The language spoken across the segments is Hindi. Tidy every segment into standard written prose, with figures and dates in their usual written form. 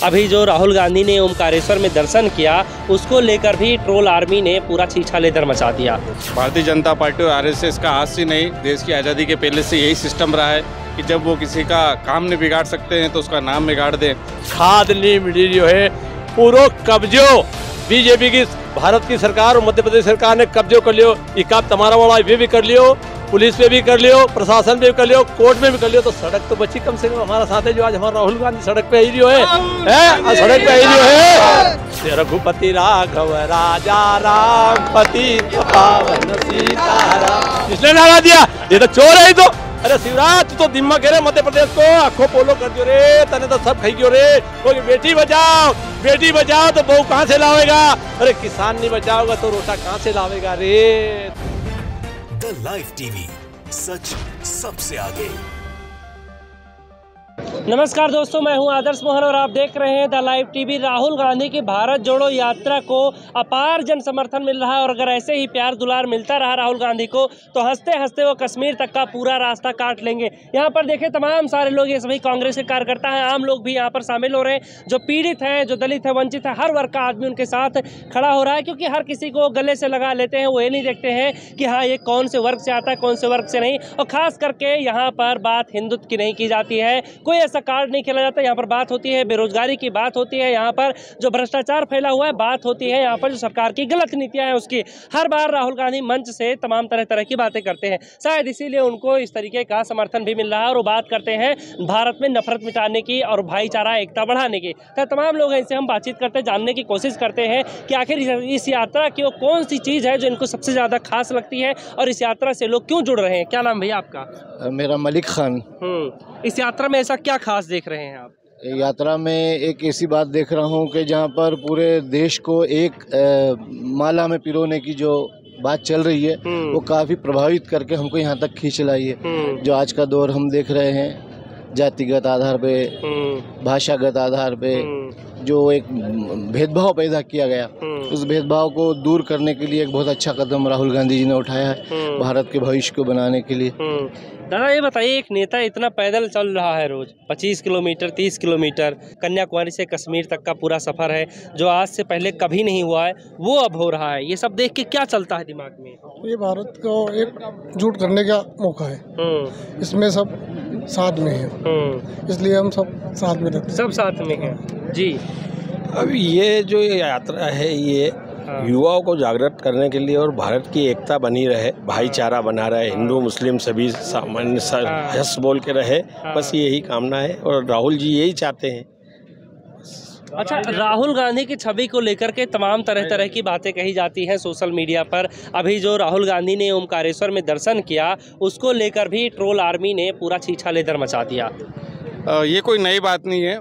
अभी जो राहुल गांधी ने ओमकारेश्वर में दर्शन किया, उसको लेकर भी ट्रोल आर्मी ने पूरा छीछा लेदर मचा दिया। भारतीय जनता पार्टी और आरएसएस का आज से नहीं, देश की आज़ादी के पहले से यही सिस्टम रहा है कि जब वो किसी का काम नहीं बिगाड़ सकते हैं तो उसका नाम बिगाड़ दें। खाद नहीं मिली जो है पूरा कब्जो बीजेपी की भारत की सरकार और मध्य प्रदेश सरकार ने कब्जो कर लियो। ये काम तुम्हारा वाला ये भी कर लियो, पुलिस पे भी कर लियो, प्रशासन पे भी कर लियो, कोर्ट में भी कर लियो, तो सड़क तो बची कम से कम हमारा साथ है। जो आज हमारा राहुल गांधी सड़क पे ही जो है सड़क पे ही जो है रघुपति राघव राजा राम पति पावन सीताराम, इसने नारा दिया ये तो चोर है। तो अरे शिवराज तू तो दिमाग गिरे मध्य प्रदेश को आखो पोलो कर दियो रे, तने तो सब खाई गयो रे। तो बेटी बचाओ तो बहू कहाँ से लावेगा? अरे किसान नहीं बचाओगा तो रोटा कहाँ से लावेगा रे। द लाइव टीवी, सच सबसे आगे। नमस्कार दोस्तों, मैं हूं आदर्श मोहन और आप देख रहे हैं the live TV. Rahul Gandhi की भारत जोड़ो यात्रा को अपार जन समर्थन मिल रहा है और अगर ऐसे ही प्यार दुलार मिलता रहा राहुल गांधी को तो हंसते हंसते वो कश्मीर तक का पूरा रास्ता काट लेंगे। यहाँ पर देखें तमाम सारे लोग, ये सभी कांग्रेस के कार्यकर्ता हैं, आम लोग भी यहाँ पर शामिल हो रहे हैं। जो पीड़ित हैं, जो दलित है, वंचित है, हर वर्ग का आदमी उनके साथ खड़ा हो रहा है, क्योंकि हर किसी को गले से लगा लेते हैं। वो ये नहीं देखते हैं कि हाँ ये कौन से वर्ग से आता है, कौन से वर्ग से नहीं। और खास करके यहाँ पर बात हिंदुत्व की नहीं की जाती है, कोई ऐसा कार्ड नहीं खेला जाता। यहाँ पर बात होती है बेरोजगारी की, बात होती है यहाँ पर जो भ्रष्टाचार फैला हुआ है, बात होती है यहाँ पर जो सरकार की गलत नीतियां हैं उसकी। हर बार राहुल गांधी मंच से तमाम तरह की बातें करते हैं, शायद इसीलिए उनको इस तरीके का समर्थन भी मिल रहा है। और वो बात करते हैं भारत में नफरत मिटाने की और भाईचारा एकता बढ़ाने की। तो तमाम लोग इनसे हम बातचीत करते हैं, जानने की कोशिश करते हैं कि आखिर इस यात्रा की वो कौन सी चीज़ है जो इनको सबसे ज़्यादा खास लगती है और इस यात्रा से लोग क्यों जुड़ रहे हैं। क्या नाम भैया आपका? मेरा मलिक खान। इस यात्रा में ऐसा क्या खास देख रहे हैं आप? यात्रा में एक ऐसी बात देख रहा हूँ कि जहाँ पर पूरे देश को एक माला में पिरोने की जो बात चल रही है वो काफ़ी प्रभावित करके हमको यहाँ तक खींच लाई है। जो आज का दौर हम देख रहे हैं, जातिगत आधार पे, भाषागत आधार पे जो एक भेदभाव पैदा किया गया, उस भेदभाव को दूर करने के लिए एक बहुत अच्छा कदम राहुल गांधी जी ने उठाया है भारत के भविष्य को बनाने के लिए। दादा ये बताइए, एक नेता इतना पैदल चल रहा है रोज 25 किलोमीटर 30 किलोमीटर, कन्याकुमारी से कश्मीर तक का पूरा सफ़र है जो आज से पहले कभी नहीं हुआ है, वो अब हो रहा है। ये सब देख के क्या चलता है दिमाग में? ये भारत को एकजुट करने का मौका है, इसमें सब साथ में है, इसलिए हम सब साथ में रहते हैं। सब साथ में हैं जी। अब ये जो यात्रा है ये युवाओं को जागृत करने के लिए और भारत की एकता बनी रहे, भाईचारा बना रहे, हिंदू मुस्लिम सभी सामान्य हंस बोल के रहे, बस यही कामना है और राहुल जी यही चाहते हैं। अच्छा, राहुल गांधी की छवि को लेकर के तमाम तरह की बातें कही जाती हैं सोशल मीडिया पर। अभी जो राहुल गांधी ने ओमकारेश्वर में दर्शन किया, उसको लेकर भी ट्रोल आर्मी ने पूरा छीछा लेदर मचा दिया। ये कोई नई बात नहीं है।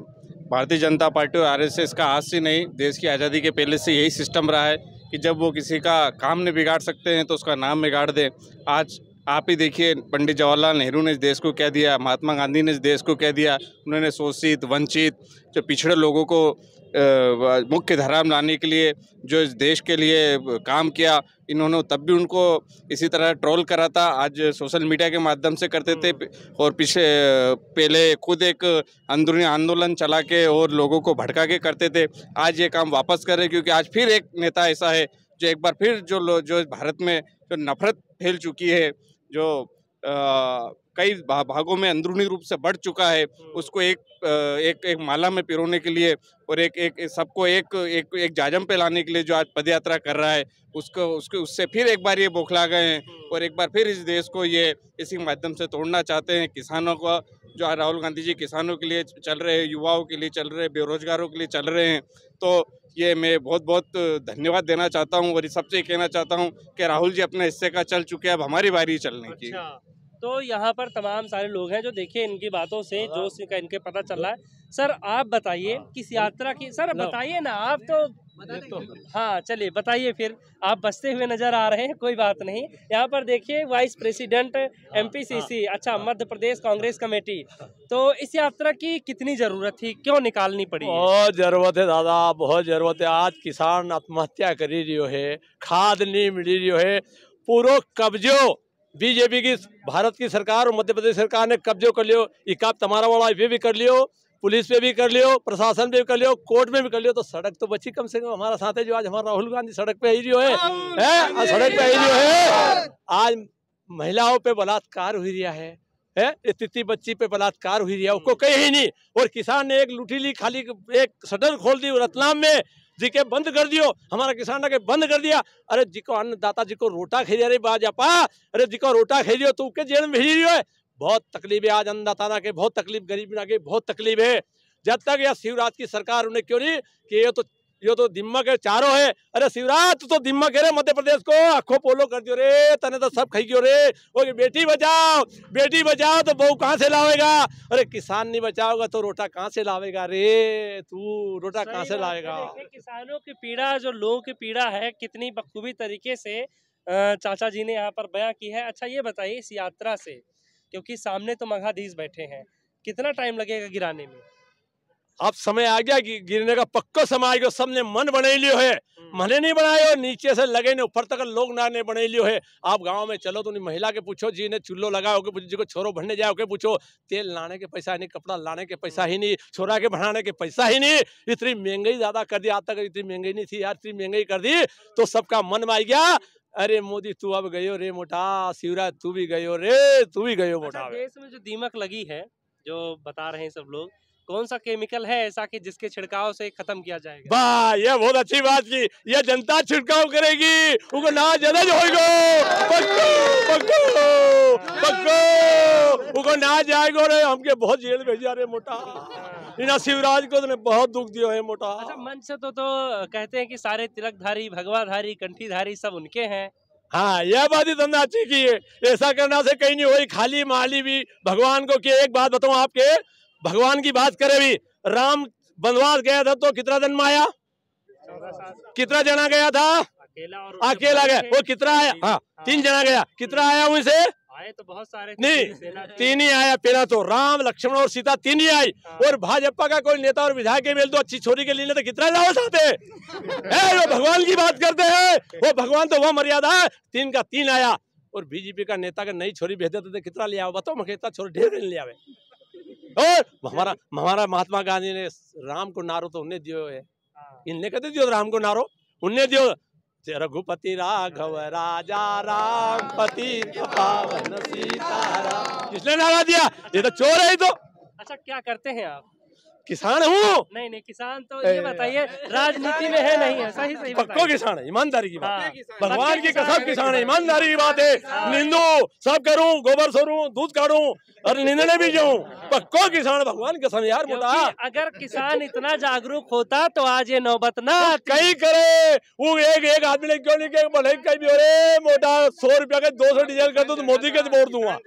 भारतीय जनता पार्टी और आरएसएस का आज से नहीं, देश की आज़ादी के पहले से यही सिस्टम रहा है कि जब वो किसी का काम नहीं बिगाड़ सकते हैं तो उसका नाम बिगाड़ दें। आज आप ही देखिए, पंडित जवाहरलाल नेहरू ने इस देश को कह दिया, महात्मा गांधी ने इस देश को कह दिया। उन्होंने शोषित, वंचित, जो पिछड़े लोगों को मुख्य धारा में लाने के लिए जो इस देश के लिए काम किया, इन्होंने तब भी उनको इसी तरह ट्रोल करा था। आज सोशल मीडिया के माध्यम से करते थे और पहले खुद एक अंदरूनी आंदोलन चला के और लोगों को भड़का के करते थे। आज ये काम वापस कर रहे, क्योंकि आज फिर एक नेता ऐसा है जो एक बार फिर जो भारत में जो नफरत फैल चुकी है, जो कई भागों में अंदरूनी रूप से बढ़ चुका है, उसको एक माला में पिरोने के लिए और सबको एक जाजम पे लाने के लिए जो आज पदयात्रा कर रहा है, उससे फिर एक बार ये बौखला गए हैं और एक बार फिर इस देश को ये इसी माध्यम से तोड़ना चाहते हैं। किसानों का जो राहुल गांधी जी किसानों के लिए चल रहे हैं, युवाओं के लिए चल रहे हैं, बेरोजगारों के लिए चल रहे हैं, तो ये मैं बहुत बहुत धन्यवाद देना चाहता हूँ और सबसे कहना चाहता हूँ कि राहुल जी अपने हिस्से का चल चुके हैं, अब हमारी बारी चलने की। तो यहाँ पर तमाम सारे लोग हैं जो देखिए इनकी बातों से जो इनके पता चल रहा है। सर आप बताइए किस यात्रा की, सर बताइए ना आप तो हाँ चलिए बताइए, फिर आप बचते हुए नजर आ रहे हैं, कोई बात नहीं। यहाँ पर देखिए वाइस प्रेसिडेंट MPCC, अच्छा मध्य प्रदेश कांग्रेस कमेटी, तो इस यात्रा की कितनी जरूरत थी, क्यों निकालनी पड़ी? बहुत जरूरत है दादा, बहुत जरूरत है। आज किसान आत्महत्या करी रही है, खाद नहीं मिली रही है, पूरा कब्जो बीजेपी की भारत की सरकार और मध्य प्रदेश सरकार ने कब्जो कर लियो। ये काम तुम्हारा वाला ये भी कर लियो, पुलिस पे भी कर लियो, प्रशासन पे भी कर लियो, कोर्ट में भी कर लियो, तो सड़क तो बची कम से कम। हमारा साथ है जो आज हमारा राहुल गांधी सड़क पे ही जो है सड़क पे ही जो है। आज महिलाओं पे बलात्कार हुई रिया है, इतनी बच्ची पे बलात्कार हुई रिया, उसको कहीं नहीं। और किसान ने एक लुटीली खाली एक शटर खोल दी रतलाम में, जी के बंद कर दियो, हमारा किसान के बंद कर दिया। अरे जी को अन्नदाता जी को रोटा खेलिया रे बाजापा, अरे जी को रोटा खेलियो तो के जेल में भेज रही है। बहुत तकलीफ है आज अन्नदाता के, बहुत तकलीफ, गरीब के बहुत तकलीफ है। जब तक यह शिवराज की सरकार उन्हें क्यों नहीं कि ये तो दिम्मक है चारों है। अरे शिवराज तू तो दिम्मक है रे, मध्य प्रदेश को आखो पोलो कर दियो रे, तने तो सब खाई गयो रे। वो बेटी बचाओ तो बहू कहाँ से लावेगा। अरे किसान नहीं बचाओगा तो रोटा कहाँ से लावेगा रे, तू रोटा कहाँ से लावेगा। किसानों की पीड़ा, जो लोगों की पीड़ा है, कितनी बखूबी तरीके से चाचा जी ने यहाँ पर बयां की है। अच्छा ये बताइए, इस यात्रा से, क्योंकि सामने तो मगाधीश बैठे हैं, कितना टाइम लगेगा गिराने में? अब समय आ गया कि गिरने का पक्का समय आ गया। सबने मन बने लियो है, मने नहीं बनाए हो, नीचे से लगे नहीं ऊपर तक लोग ना ने बने लियो है। आप गांव में चलो तो महिला के पूछो, जी ने चूल्हो लगाओ के पूछो, जी को छोरो भरने जाओ के पूछो, तेल लाने के पैसा नहीं, कपड़ा लाने के पैसा ही नहीं, छोरा के बढ़ाने के पैसा ही नहीं। इतनी महंगाई ज्यादा कर दी, आज तक इतनी महंगाई नहीं थी यार, इतनी महंगाई कर दी तो सबका मन में आ गया। अरे मोदी तू अब गयो रे मोटा, शिवराज तू भी गयो रे, तू भी गयो मोटा। देश में जो दीमक लगी है, जो बता रहे हैं सब लोग, कौन सा केमिकल है ऐसा कि जिसके छिड़काव से खत्म किया जाएगा? वाह, ये बहुत अच्छी बात की। ये जनता छिड़काव करेगी, उनको ना जलज होएगो, पक्को उनको ना जाएगो रे। हमके बहुत जेल भेजा रे मोटा, इना शिवराज को तो बहुत दुख दियो है मोटा। अच्छा, मंच से तो कहते हैं कि सारे तिलकधारी, भगवाधारी, कंठीधारी सब उनके हैं। हाँ, यह बात ही तुमने अच्छी की है। ऐसा करना से कहीं नहीं हुई, खाली माली भी भगवान को। कि एक बात बताऊं आपके, भगवान की बात करे भी, राम वनवास गया था तो कितना जन्म आया, कितना जना गया था, अकेला गया। वो कितना आया, हाँ 3 जना गया, कितना आया वहीं से आए तो बहुत सारे नहीं, 3 ही आया। पहला तो राम, लक्ष्मण और सीता 3 ही आई। और भाजपा का कोई नेता और विधायक के मिल तो अच्छी छोरी के लिए तो कितना लाभ चाहते हैं। वो भगवान की बात करते हैं, वो भगवान तो वह मर्यादा है, 3 का 3 आया। और बीजेपी का नेता का नई छोरी भेज देते कितना ले आओ, बताओ मैं छोरी ढेर ले आवे। और हमारा महात्मा गांधी ने राम को नारो तो उन्हें दियो है, इनने कहते दियो राम को नारो, उन्हें दियो। रघुपति राघव राजा राम पति पावन सीताराम, इसने नारा दिया। ये तो चोर है तो। अच्छा, क्या करते हैं आप? किसान हूँ। नहीं, किसान तो ये बताइए राजनीति में है नहीं है, सही पक्को किसान है, ईमानदारी की बात, भगवान की कसम किसान है, ईमानदारी की बात है। निंदू सब करूँ, गोबर सोरूं, दूध काटूं और निंदने भी जाऊं, पक्को किसान भगवान की कसम यार मोटा। अगर किसान इतना जागरूक होता तो आज ये नौबत ना कहीं करे। वो एक आदमी ने क्यों नहीं किया, भले कहीं भी हो रे मोटा, 100 रुपया का 200 डीजल कर दो तो मोदी के वोट दूंगा।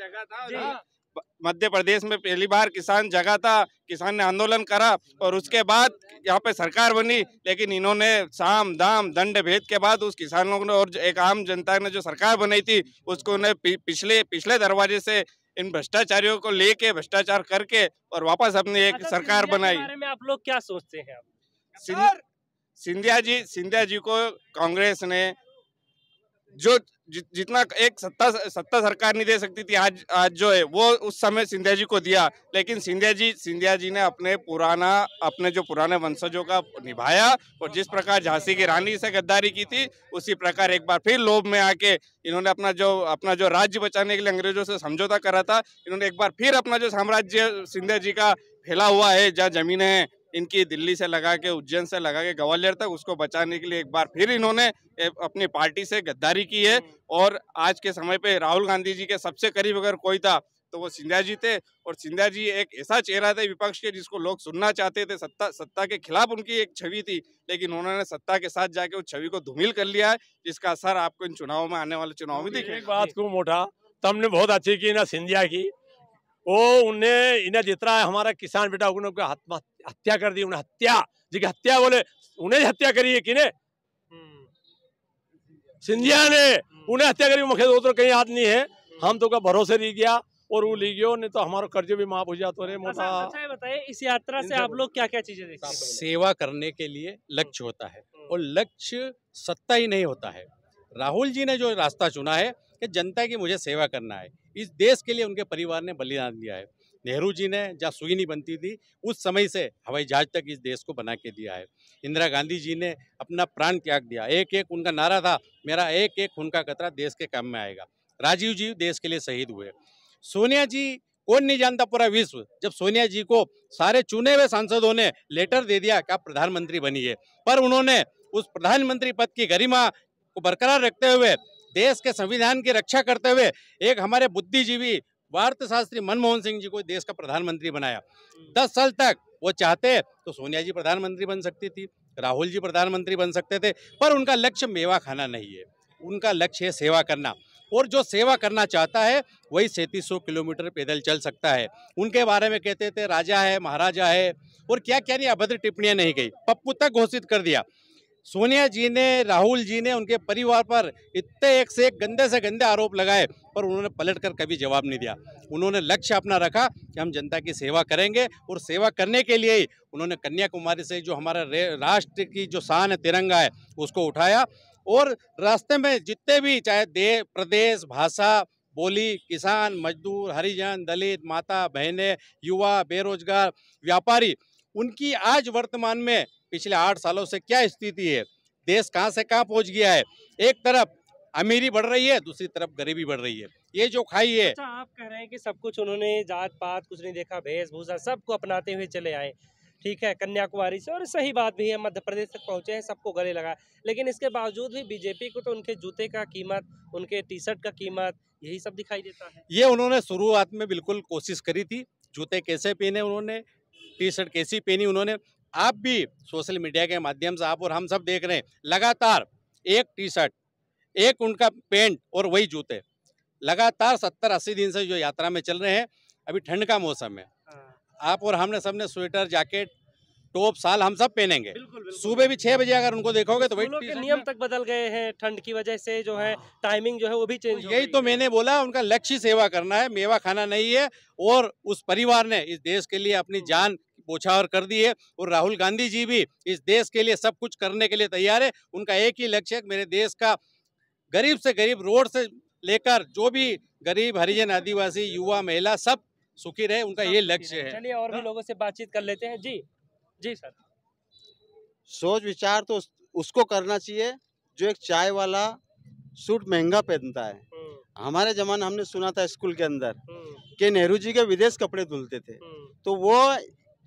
मध्य प्रदेश में पहली बार किसान जगा था, किसान ने आंदोलन करा और उसके बाद यहाँ पे सरकार बनी। लेकिन इन्होंने साम दाम दंड भेद के बाद उस किसानों ने और एक आम जनता ने जो सरकार बनाई थी उसको उन्हें पिछले दरवाजे से इन भ्रष्टाचारियों को लेके भ्रष्टाचार करके और वापस अपनी एक सरकार बनाई। बारे में आप लोग क्या सोचते हैं? सिंधिया जी को कांग्रेस ने जो जितना एक सत्ता सरकार नहीं दे सकती थी, आज जो है वो उस समय सिंधिया जी को दिया। लेकिन सिंधिया जी ने अपने जो पुराने वंशजों का निभाया और जिस प्रकार झांसी की रानी से गद्दारी की थी उसी प्रकार एक बार फिर लोभ में आके इन्होंने अपना जो राज्य बचाने के लिए अंग्रेजों से समझौता करा था, इन्होंने एक बार फिर अपना जो साम्राज्य सिंधिया जी का फैला हुआ है, जहाँ जमीनें हैं इनकी दिल्ली से लगा के, उज्जैन से लगा के ग्वालियर तक, उसको बचाने के लिए एक बार फिर इन्होंने अपनी पार्टी से गद्दारी की है। और आज के समय पे राहुल गांधी जी के सबसे करीब अगर कोई था तो वो सिंधिया जी थे। और सिंधिया जी एक ऐसा चेहरा थे विपक्ष के जिसको लोग सुनना चाहते थे। सत्ता के खिलाफ उनकी एक छवि थी, लेकिन उन्होंने सत्ता के साथ जाके उस छवि को धूमिल कर लिया है, जिसका असर आपको इन चुनावों में, आने वाले चुनाव में दिखेगा। एक बात को मोटा तुमने बहुत अच्छी की ना सिंधिया की, वो इन्हें जितना हमारा किसान बेटा उन्होंने हत्या कर दी, उन्हें हत्या बोले, उन्हें हत्या करी है किने, सिंधिया ने उन्हें हत्या करी। मुख्य तो कहीं याद नहीं है, हम तो का भरोसे रह गया और वो ले गयो, नहीं तो हमारा कर्ज भी माफ हो जाता रे मोटा। अच्छा बताइए, इस यात्रा से आप लोग क्या क्या चीजें देखते हैं? सेवा करने के लिए लक्ष्य होता है और लक्ष्य सत्ता ही नहीं होता है। राहुल जी ने जो रास्ता चुना है कि जनता की मुझे सेवा करना है, इस देश के लिए उनके परिवार ने बलिदान दिया है। नेहरू जी ने जहाँ सुई नहीं बनती थी उस समय से हवाई जहाज तक इस देश को बना के दिया है। इंदिरा गांधी जी ने अपना प्राण त्याग दिया, एक एक उनका नारा था, मेरा एक एक खून का कतरा देश के काम में आएगा। राजीव जी देश के लिए शहीद हुए। सोनिया जी, कौन नहीं जानता पूरा विश्व, जब सोनिया जी को सारे चुने हुए सांसदों ने लेटर दे दिया कि आप प्रधानमंत्री बनिए, पर उन्होंने उस प्रधानमंत्री पद की गरिमा को बरकरार रखते हुए, देश के संविधान की रक्षा करते हुए एक हमारे बुद्धिजीवी भारत शास्त्री मनमोहन सिंह जी को देश का प्रधानमंत्री बनाया। 10 साल तक वो चाहते तो सोनिया जी प्रधानमंत्री बन सकती थी, राहुल जी प्रधानमंत्री बन सकते थे, पर उनका लक्ष्य मेवा खाना नहीं है, उनका लक्ष्य है सेवा करना। और जो सेवा करना चाहता है वही 3700 किलोमीटर पैदल चल सकता है। उनके बारे में कहते थे राजा है, महाराजा है, और क्या क्या नहीं अभद्र टिप्पणियां नहीं गई, पप्पू तक घोषित कर दिया। सोनिया जी ने, राहुल जी ने उनके परिवार पर इतने एक से एक गंदे से गंदे आरोप लगाए, पर उन्होंने पलटकर कभी जवाब नहीं दिया। उन्होंने लक्ष्य अपना रखा कि हम जनता की सेवा करेंगे, और सेवा करने के लिए ही उन्होंने कन्याकुमारी से जो हमारा राष्ट्र की जो शान है, तिरंगा है, उसको उठाया। और रास्ते में जितने भी चाहे देश, प्रदेश, भाषा, बोली, किसान, मजदूर, हरिजन, दलित, माता बहनें, युवा, बेरोजगार, व्यापारी, उनकी आज वर्तमान में पिछले 8 सालों से क्या स्थिति है, देश कहां से कहां पहुंच गया है। एक तरफ अमीरी बढ़ रही है, दूसरी तरफ गरीबी बढ़ रही है। ये जो खाई है। अच्छा, आप कह रहे हैं कि सब कुछ उन्होंने जात पात कुछ नहीं देखा, वेशभूषा सबको अपनाते हुए चले आए, ठीक है, कन्याकुमारी से, और सही बात भी है, मध्य प्रदेश तक पहुंचे हैं, सबको गले लगा। लेकिन इसके बावजूद भी बीजेपी को तो उनके जूते का कीमत, उनके टी शर्ट का कीमत, यही सब दिखाई देता है। ये उन्होंने शुरुआत में बिल्कुल कोशिश करी थी, जूते कैसे पहने उन्होंने, टी शर्ट कैसी पहनी उन्होंने। आप भी सोशल मीडिया के माध्यम से आप और हम सब देख रहे हैं, लगातार एक टी शर्ट, एक उनका पैंट और वही जूते, लगातार 70-80 दिन से जो यात्रा में चल रहे हैं। अभी ठंड का मौसम है, आप और हमने सबने स्वेटर, जैकेट, टॉप, शाल हम सब पहनेंगे। सुबह भी 6 बजे अगर उनको देखोगे तो स्कूलों के नियम तक बदल गए हैं ठंड की वजह से, जो है टाइमिंग जो है वो भी चेंज हो गई। यही तो मैंने बोला, उनका लक्ष्य सेवा करना है, मेवा खाना नहीं है। और उस परिवार ने इस देश के लिए अपनी जान बौछार कर दी है, और राहुल गांधी जी भी इस देश के लिए सब कुछ करने के लिए तैयार है। उनका एक ही लक्ष्य है, मेरे देश का गरीब से गरीब, रोड से लेकर जो भी गरीब, हरिजन, आदिवासी, युवा, महिला सब सुखी रहे, उनका ये लक्ष्य है। चलिए और भी लोगों से बातचीत कर लेते हैं। जी जी सर। सोच विचार तो उसको करना चाहिए जो एक चाय वाला सूट महंगा पहनता है। हमारे जमाने हमने सुना था स्कूल के अंदर कि नेहरू जी के विदेश कपड़े धुलते थे, तो वो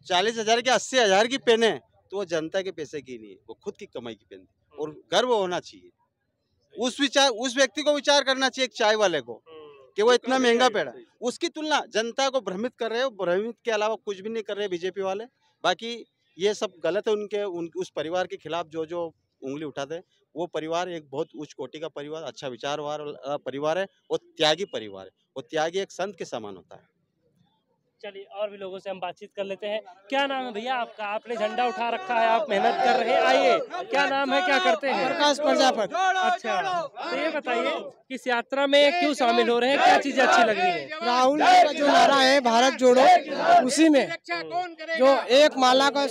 40,000 की 80,000 की पहने तो वो जनता के पैसे की नहीं है, वो खुद की कमाई की पहनते, और गर्व होना चाहिए। उस व्यक्ति को विचार करना चाहिए, एक चाय वाले को, कि वो इतना महंगा पड़ा, उसकी तुलना जनता को भ्रमित कर रहे हो। भ्रमित के अलावा कुछ भी नहीं कर रहे बीजेपी वाले। बाकी ये सब गलत है। उस परिवार के खिलाफ जो उंगली उठाते हैं, वो परिवार एक बहुत उच्च कोटि का परिवार, अच्छा विचार वाला परिवार है, और त्यागी परिवार है। वो त्यागी एक संत के समान होता है। चलिए और भी लोगों से हम बातचीत कर लेते हैं। क्या नाम है भैया आपका? आपने झंडा उठा रखा है, आप मेहनत कर रहे हैं, आइए, क्या नाम है, क्या करते हैं? प्रकाश प्रजापति। अच्छा, तो ये बताइए कि इस यात्रा में क्यों शामिल हो रहे हैं, क्या चीजें अच्छी लग रही है? राहुल जी का जो नारा है भारत जोड़ो, उसी में जो एक माला का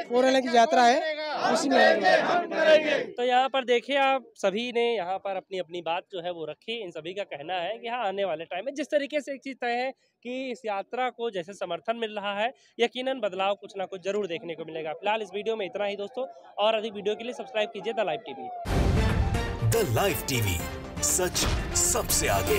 फोड़ने की यात्रा है, उसी में। तो यहाँ पर देखिए, आप सभी ने यहाँ पर अपनी अपनी बात जो है वो रखी। इन सभी का कहना है कि हाँ, आने वाले टाइम में जिस तरीके से एक चीज तय है कि इस यात्रा को जैसे समर्थन मिल रहा है, यकीनन बदलाव कुछ ना कुछ जरूर देखने को मिलेगा। फिलहाल इस वीडियो में इतना ही दोस्तों, और अधिक वीडियो के लिए सब्सक्राइब कीजिए the live TV. The live TV, सच सबसे आगे।